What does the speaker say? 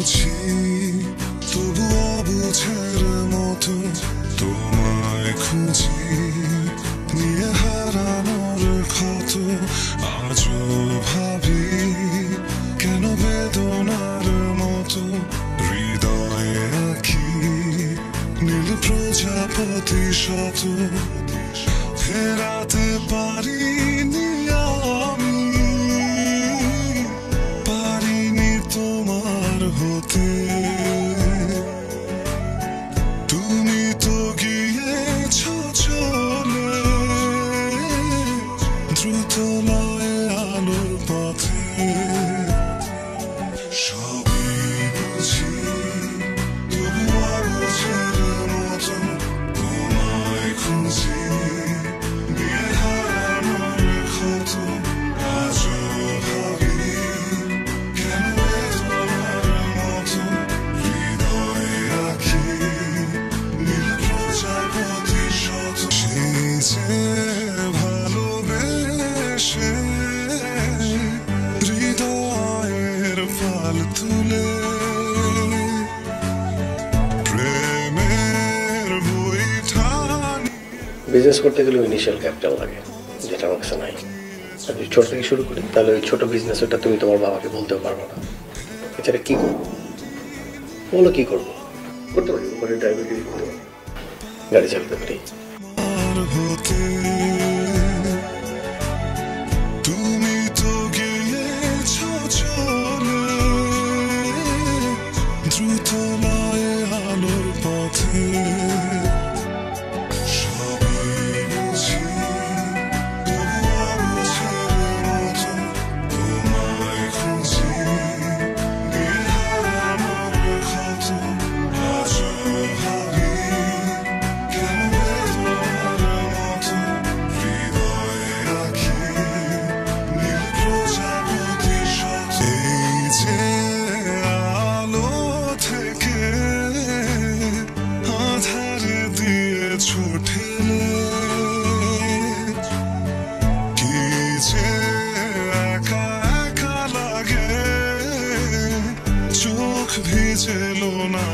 বুঝি তবু অবুঝের মতো তোমায় খুঁজি নিয়ে হারানোর ক্ষত আজও ভাবি কেন বেদনার মতো হৃদয়ে আঁকি নীল প্রজাপতি শত ফেরাতে পারিনি তোমার হতে তুমি তো গিয়েছো চলে দ্রুত লয়ে আলোর পথে সবই বুঝি তবু অবুঝের মতো তোমায় খুঁজি নিয়ে হারানোর ক্ষত আজও ভাবি ভালোবেসে হৃদয়ের ফাল তুলে প্রেমের বইটা বিজনেস করতে গেলে ইনিশিয়াল ক্যাপিটাল লাগে, যেটা আমার কাছে নাই। যদি ছোট থেকে শুরু করি তাহলে ওই ছোট বিজনেস ওটা তুমি তোমার বাবাকে বলতেও পারবো না। এছাড়া কি করবো বলো, কি করবো? করতে পারি ওখানে ড্রাইভারগিরি করতে পারি, গাড়ি চালাতে পারি। তুমি তো গিয়েছো চলে দ্রুত লয়ে আলোর পথে সবই বুঝি তবু অবুঝের মতো তোমায় খুঁজি নিয়ে হারানোর ক্ষত আজও ভাবি কেন বেদনার মতো হৃদয়ে আঁকি নীল প্রজাপতি শত এই যে আলো থেকে আধারে দিয়েছো ঠেলে কি যে একা একা লাগে চোখ ভিজেলো না